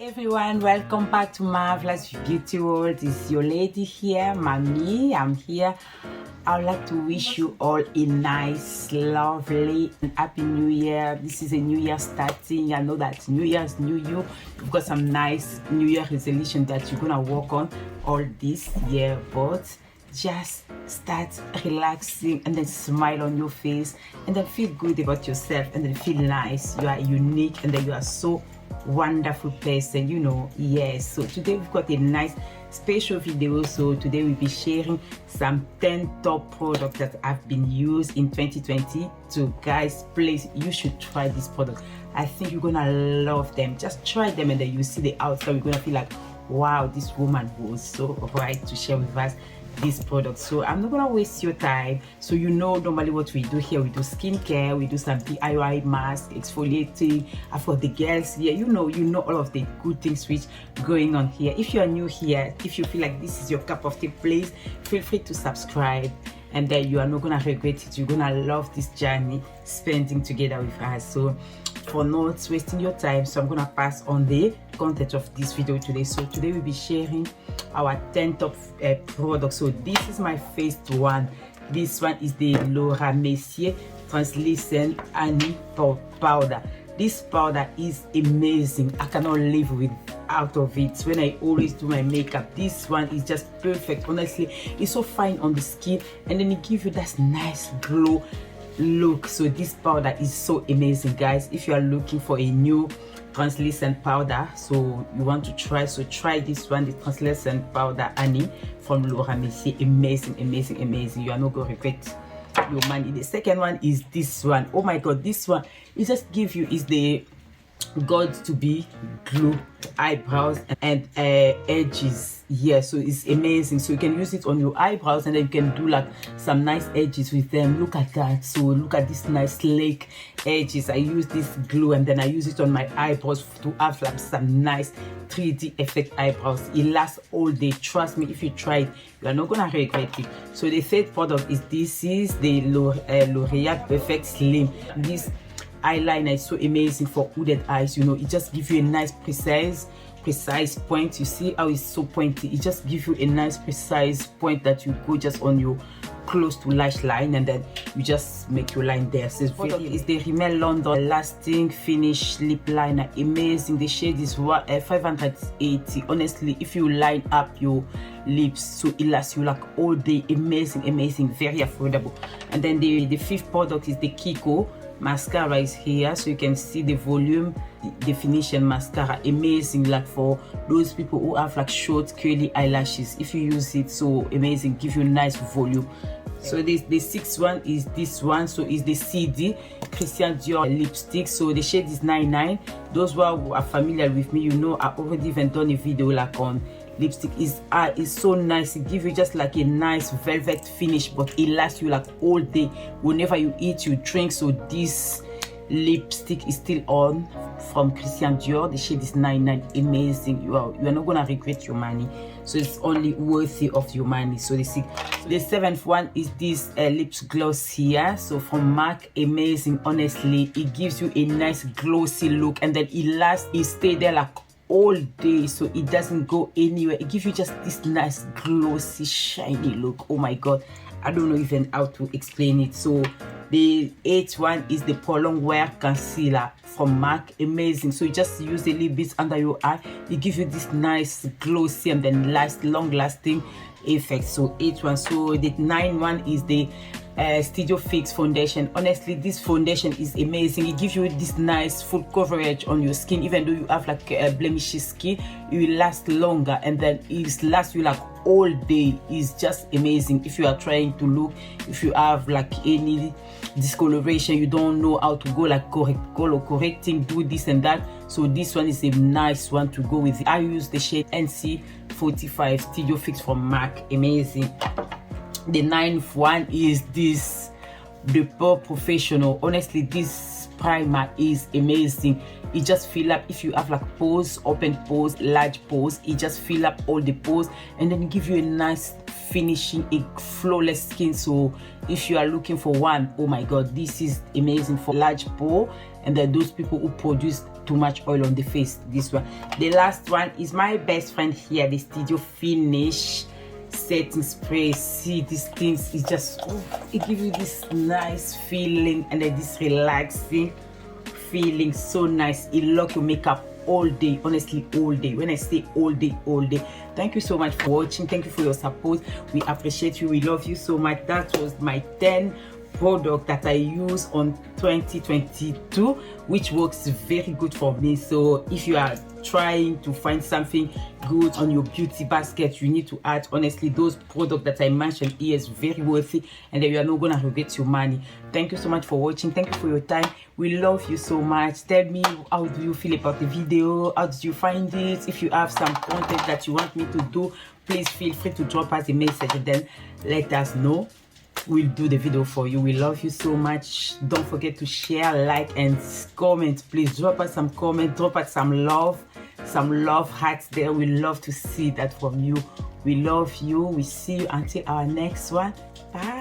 Everyone, welcome back to Marvellouss Beauty World. It's your lady here, Mami. I'm here. I'd like to wish you all a nice, lovely, and happy new year. This is a new year starting. I know that new year's new you. You've got some nice new year resolution that you're gonna work on all this year, but just start relaxing and then smile on your face and then feel good about yourself and then feel nice. You are unique and then you are so wonderful person, you know. Yes, so today we've got a nice special video. So today we'll be sharing some 10 top products that have been used in 2020. So guys, please, you should try this product. I think you're gonna love them. Just try them and then you see the outside. You're gonna feel like, wow, this woman was so right to share with us this product. So I'm not gonna waste your time. So you know normally what we do here, we do skincare, we do some DIY mask, exfoliating. For the girls here, you know all of the good things which going on here. If you are new here, if you feel like this is your cup of tea, please feel free to subscribe, and then you are not gonna regret it. You're gonna love this journey spending together with us. So for not wasting your time, so I'm gonna pass on the content of this video today. So today we'll be sharing our 10 top products. So this is my first one. This one is the Laura Mercier translucent honey powder. This powder is amazing. I cannot live without of it. When I always do my makeup, this one is just perfect. Honestly, it's so fine on the skin and then it gives you that nice glow look. So this powder is so amazing, guys. If you are looking for a new translucent powder, so you want to try, so try this one, the translucent powder honey from Laura Mercier. Amazing. You are not going to regret your money. The second one is this one. Oh my god, this one, it just give you is the God to be glue eyebrows and edges. Yeah, so it's amazing. So you can use it on your eyebrows and then you can do like some nice edges with them. Look at that. So look at this nice sleek edges. I use this glue and then I use it on my eyebrows to have like some nice 3D effect eyebrows. It lasts all day. Trust me, if you try it, you are not gonna regret it. So the third product is this is the L'Oreal Perfect Slim. This eyeliner is so amazing for hooded eyes. You know, it just gives you a nice precise point. You see how it's so pointy? It just gives you a nice precise point that you go just on your close to lash line and then you just make your line there. So it's the Rimmel London lasting finish lip liner. Amazing. The shade is 580. Honestly, if you line up your lips, so it lasts you like all day. Amazing, very affordable. And then the fifth product is the Kiko mascara is here, so you can see the volume definition mascara. Amazing, like for those people who have like short curly eyelashes. If you use it, so amazing, give you nice volume. So the sixth one is this one. So it's the CD Christian Dior lipstick. So the shade is 99. Those who are familiar with me, you know I already even done a video like on lipstick. Is so nice. It gives you just like a nice velvet finish, but it lasts you like all day whenever you eat, you drink. So this lipstick is still on from Christian Dior. The shade is 99. Amazing. You are not gonna regret your money. So it's only worthy of your money. So the seventh one is this lips gloss here, so from MAC. Amazing. Honestly, it gives you a nice glossy look and then it lasts, it stay there like all day, so it doesn't go anywhere. It gives you just this nice glossy shiny look. Oh my god, I don't know even how to explain it. So the eighth one is the prolonged wear concealer from MAC. Amazing. So you just use a little bit under your eye, it gives you this nice glossy and then long lasting effect. So 8 one. So the 9 one is the Studio Fix foundation. Honestly, this foundation is amazing. It gives you this nice full coverage on your skin. Even though you have like a blemishy skin, it will last longer and then it lasts you like all day. It's just amazing. If you are trying to look, if you have like any discoloration, you don't know how to go like color correcting, do this and that, so this one is a nice one to go with. I use the shade NC45 Studio Fix from MAC. Amazing. The 9th one is this the Pore Professional. Honestly, this primer is amazing. It just fill up if you have like pores, open pores, large pores. It just fill up all the pores and then give you a nice finishing, a flawless skin. So if you are looking for one, oh my god, this is amazing for large pore, and then those people who produce too much oil on the face. This one. The last one is my best friend here, the Studio Finish setting spray. See, these things is just, it gives you this nice feeling and then this relaxing feeling. So nice. It lock your makeup all day, honestly, all day. When I say all day, all day. Thank you so much for watching. Thank you for your support. We appreciate you. We love you so much. That was my 10 product that I use on 2022, which works very good for me. So if you are trying to find something good on your beauty basket, you need to add, honestly, those products that I mentioned here is very worthy, and then you are not gonna regret your money. Thank you so much for watching. Thank you for your time. We love you so much. Tell me, how do you feel about the video? How did you find it? If you have some content that you want me to do, please feel free to drop us a message and then let us know. We'll do the video for you. We love you so much. Don't forget to share, like, and comment. Please drop us some comment, drop us some love hearts there. We love to see that from you. We love you. We see you until our next one. Bye.